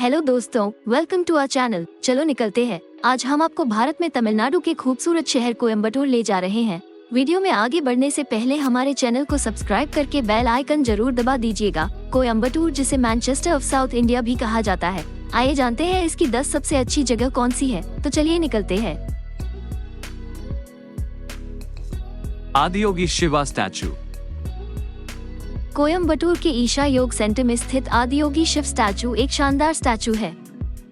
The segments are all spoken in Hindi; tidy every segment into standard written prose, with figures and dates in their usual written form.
हेलो दोस्तों, वेलकम टू आवर चैनल। चलो निकलते हैं। आज हम आपको भारत में तमिलनाडु के खूबसूरत शहर कोयम्बटूर ले जा रहे हैं। वीडियो में आगे बढ़ने से पहले हमारे चैनल को सब्सक्राइब करके बेल आइकन जरूर दबा दीजिएगा। कोयम्बटूर, जिसे मैनचेस्टर ऑफ साउथ इंडिया भी कहा जाता है। आइए जानते हैं इसकी 10 सबसे अच्छी जगह कौन सी है। तो चलिए निकलते हैं। आदियोगी शिवा स्टैचू। कोयम्बटूर के ईशा योग सेंटर में स्थित आदियोगी शिव स्टैचू एक शानदार स्टैचू है।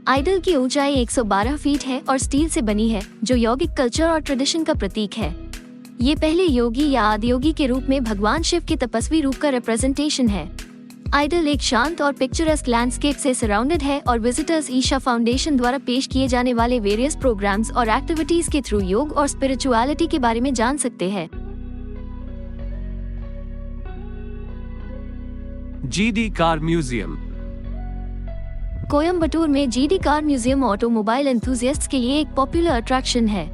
आइडल की ऊंचाई 112 फीट है और स्टील से बनी है, जो यौगिक कल्चर और ट्रेडिशन का प्रतीक है। ये पहले योगी या आदियोगी के रूप में भगवान शिव के तपस्वी रूप का रिप्रेजेंटेशन है। आइडल एक शांत और पिक्चरस्क लैंडस्केप से सराउंडेड है और विजिटर्स ईशा फाउंडेशन द्वारा पेश किए जाने वाले वेरियस प्रोग्राम्स और एक्टिविटीज के थ्रू योग और स्पिरिचुअलिटी के बारे में जान सकते हैं। GD car museum. कोयम्बटूर में GD car museum automobile enthusiasts के लिए एक पॉपुलर अट्रैक्शन है।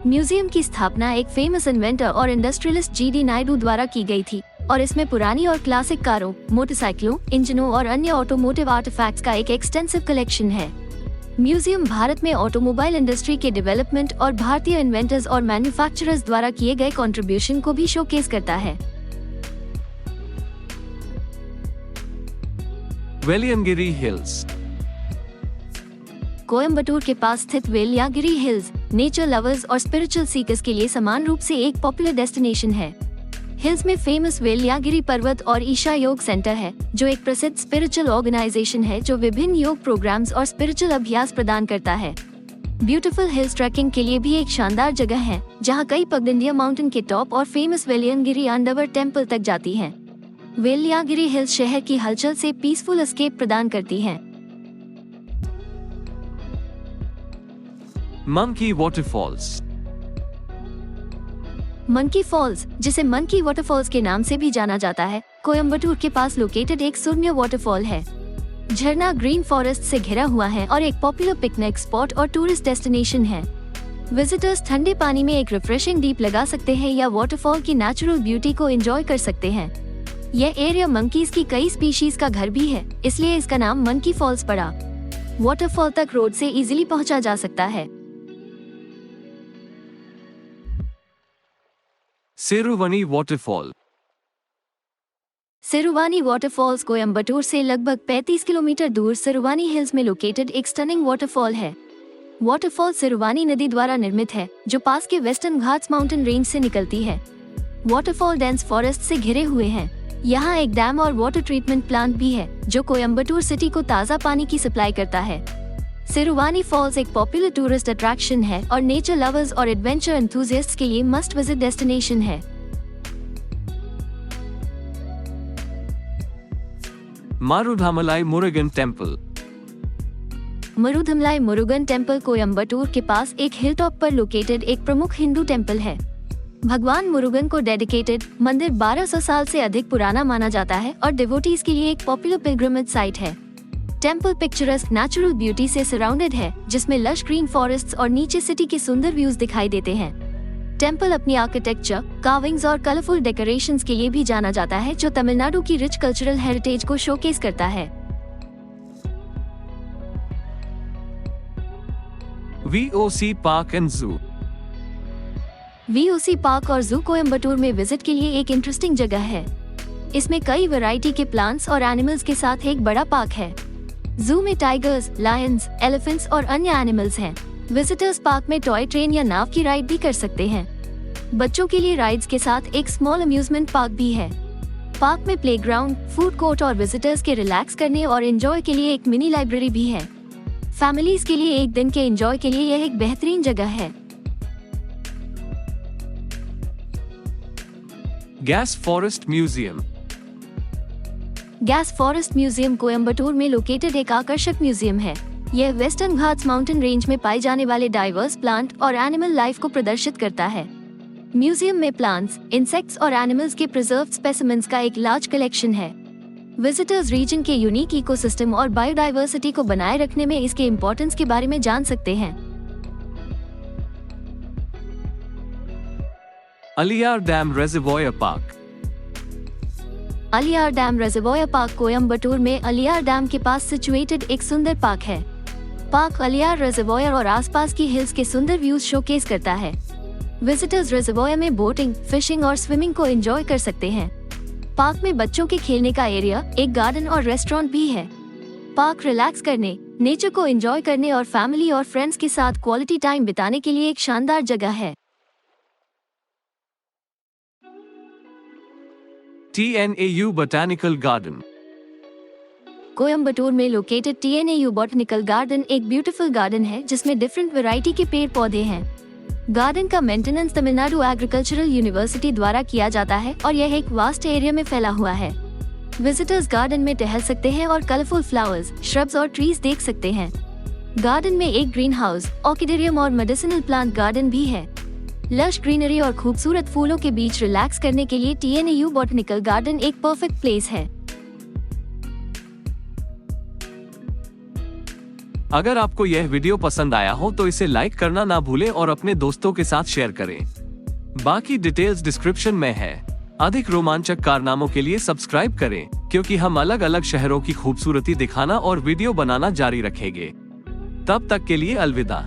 म्यूजियम की स्थापना एक फेमस इन्वेंटर और इंडस्ट्रियलिस्ट जीडी नायडू द्वारा की गई थी और इसमें पुरानी और क्लासिक कारों, मोटरसाइकिलों, इंजनों और अन्य ऑटोमोटिव आर्टिफैक्ट्स का एक एक्सटेंसिव कलेक्शन है। म्यूजियम भारत में ऑटोमोबाइल इंडस्ट्री के डेवलपमेंट और भारतीय इन्वेंटर्स और मैन्युफैक्चरर्स द्वारा किए गए कंट्रीब्यूशन को भी शोकेस करता है। वेलियनगिरी हिल्स। कोयम्बटूर के पास स्थित वेलियागिरी हिल्स नेचर लवर्स और स्पिरिचुअल सीकर्स के लिए समान रूप से एक पॉपुलर डेस्टिनेशन है। हिल्स में फेमस वेलियागिरी पर्वत और ईशा योग सेंटर है, जो एक प्रसिद्ध स्पिरिचुअल ऑर्गेनाइजेशन है जो विभिन्न योग प्रोग्राम्स और स्पिरिचुअल अभ्यास प्रदान करता है। ब्यूटीफुल हिल्स ट्रैकिंग के लिए भी एक शानदार जगह है, जहां कई पगडंडियां माउंटेन के टॉप और फेमस वेलियनगिरी अंडरवर्ल्ड टेम्पल तक जाती हैं। वेलियागिरी हिल्स शहर की हलचल से पीसफुल एस्केप प्रदान करती हैं। Monkey waterfalls. मंकी फॉल्स, जिसे मंकी वाटरफॉल्स के नाम से भी जाना जाता है, कोयम्बटूर के पास लोकेटेड एक सुरम्य वाटरफॉल है। झरना ग्रीन फॉरेस्ट से घिरा हुआ है और एक पॉपुलर पिकनिक स्पॉट और टूरिस्ट डेस्टिनेशन है। विजिटर्स ठंडे पानी में एक रिफ्रेशिंग डीप लगा सकते हैं या वाटरफॉल की नेचुरल ब्यूटी को एंजॉय कर सकते हैं। यह एरिया मंकीज की कई स्पीशीज का घर भी है, इसलिए इसका नाम मंकी फॉल्स पड़ा। वाटरफॉल तक रोड से इजीली पहुंचा जा सकता है। सिरुवनी वाटरफॉल। सिरुवानी वाटरफॉल्स कोयम्बटूर से लगभग 35 किलोमीटर दूर सिरुवानी हिल्स में लोकेटेड एक स्टनिंग वाटरफॉल है। वाटरफॉल सिरुवानी नदी द्वारा निर्मित है, जो पास के वेस्टर्न घाट्स माउंटेन रेंज से निकलती है। वाटरफॉल डेंस फॉरेस्ट से घिरे हुए हैं। यहाँ एक डैम और वाटर ट्रीटमेंट प्लांट भी है, जो कोयम्बटूर सिटी को ताज़ा पानी की सप्लाई करता है। सिरुवानी फॉल्स एक पॉपुलर टूरिस्ट अट्रैक्शन है और नेचर लवर्स और एडवेंचर एंथुसियास्ट्स के लिए मस्ट विजिट डेस्टिनेशन है। मारुधमलाई मुरुगन टेम्पल। मरुधमलाई मुरुगन टेम्पल कोयम्बटूर के पास एक हिलटॉप पर लोकेटेड एक प्रमुख हिंदू टेम्पल है। भगवान मुरुगन को डेडिकेटेड मंदिर 1200 साल से अधिक पुराना माना जाता है और डिवोटीज के लिए एक पॉपुलर पिलग्रिमेज साइट है। टेम्पल पिक्चरस्क नेचुरल ब्यूटी से सराउंडेड है, जिसमें लश ग्रीन फॉरेस्ट्स और नीचे सिटी के सुंदर व्यूज दिखाई देते हैं। टेम्पल अपनी आर्किटेक्चर, कार्विंग्स और कलरफुल डेकोरेशंस के लिए भी जाना जाता है, जो तमिलनाडु की रिच कल्चरल हेरिटेज को शोकेस करता है। VOC पार्क एंड जू। VOC पार्क और जू कोयम्बटूर में विजिट के लिए एक इंटरेस्टिंग जगह है। इसमें कई वैरायटी के प्लांट्स और एनिमल्स के साथ एक बड़ा पार्क है। जू में टाइगर्स, लायंस, एलिफेंट्स और अन्य एनिमल्स हैं। विजिटर्स पार्क में टॉय ट्रेन या नाव की राइड भी कर सकते हैं। बच्चों के लिए राइड्स के साथ एक स्मॉल अम्यूजमेंट पार्क भी है। पार्क में प्लेग्राउंड, फूड कोर्ट और विजिटर्स के रिलैक्स करने और एंजॉय के लिए एक मिनी लाइब्रेरी भी है। फैमिलीज के लिए एक दिन के एंजॉय के लिए यह एक बेहतरीन जगह है। Gas forest museum. Gas forest museum Coimbatore में लोकेटेड एक आकर्षक म्यूजियम है। यह वेस्टर्न घाट्स माउंटेन रेंज में पाए जाने वाले डाइवर्स प्लांट और एनिमल लाइफ को प्रदर्शित करता है। म्यूजियम में प्लांट्स, इंसेक्ट्स और एनिमल्स के प्रिजर्व्ड स्पेसिमेंस का एक लार्ज कलेक्शन है। विजिटर्स रीजन के यूनिक इकोसिस्टम और बायोडाइवर्सिटी को बनाए रखने में इसके इम्पोर्टेंस के बारे में जान सकते हैं। Aliyar dam reservoir park. Aliyar dam reservoir park Coimbatore में अलियार डैम के पास सिचुएटेड एक सुंदर पार्क है। पार्क अलियार रिजर्वॉयर और आसपास की हिल्स के सुंदर व्यूज शोकेस करता है। विजिटर्स रिजर्वॉयर में बोटिंग, फिशिंग और स्विमिंग को एंजॉय कर सकते हैं। पार्क में बच्चों के खेलने का एरिया, एक गार्डन और रेस्टोरेंट भी है। पार्क रिलैक्स करने, नेचर को एंजॉय करने और फैमिली और फ्रेंड्स के साथ क्वालिटी टाइम बिताने के लिए एक शानदार जगह है। TNAU Botanical Garden. कोयम्बटूर में लोकेटेड TNAU बॉटनिकल गार्डन एक ब्यूटीफुल गार्डन है जिसमें डिफरेंट वैरायटी के पेड़ पौधे हैं। गार्डन का मेंटेनेंस तमिलनाडु एग्रीकल्चरल यूनिवर्सिटी द्वारा किया जाता है और यह एक वास्ट एरिया में फैला हुआ है। विजिटर्स गार्डन में टहल सकते हैं और कलरफुल फ्लावर्स, श्रब्स और ट्रीज देख सकते हैं। गार्डन में एक ग्रीन हाउस, ऑर्किडेरियम और मेडिसिनल प्लांट गार्डन भी है। लश ग्रीनरी और खूबसूरत फूलों के बीच रिलैक्स करने के लिए TNAU बॉटनिकल गार्डन एक परफेक्ट प्लेस है। अगर आपको यह वीडियो पसंद आया हो तो इसे लाइक करना ना भूलें और अपने दोस्तों के साथ शेयर करें। बाकी डिटेल्स डिस्क्रिप्शन में है। अधिक रोमांचक कारनामों के लिए सब्सक्राइब करें, क्योंकि हम अलग अलग शहरों की खूबसूरती दिखाना और वीडियो बनाना जारी रखेंगे। तब तक के लिए अलविदा।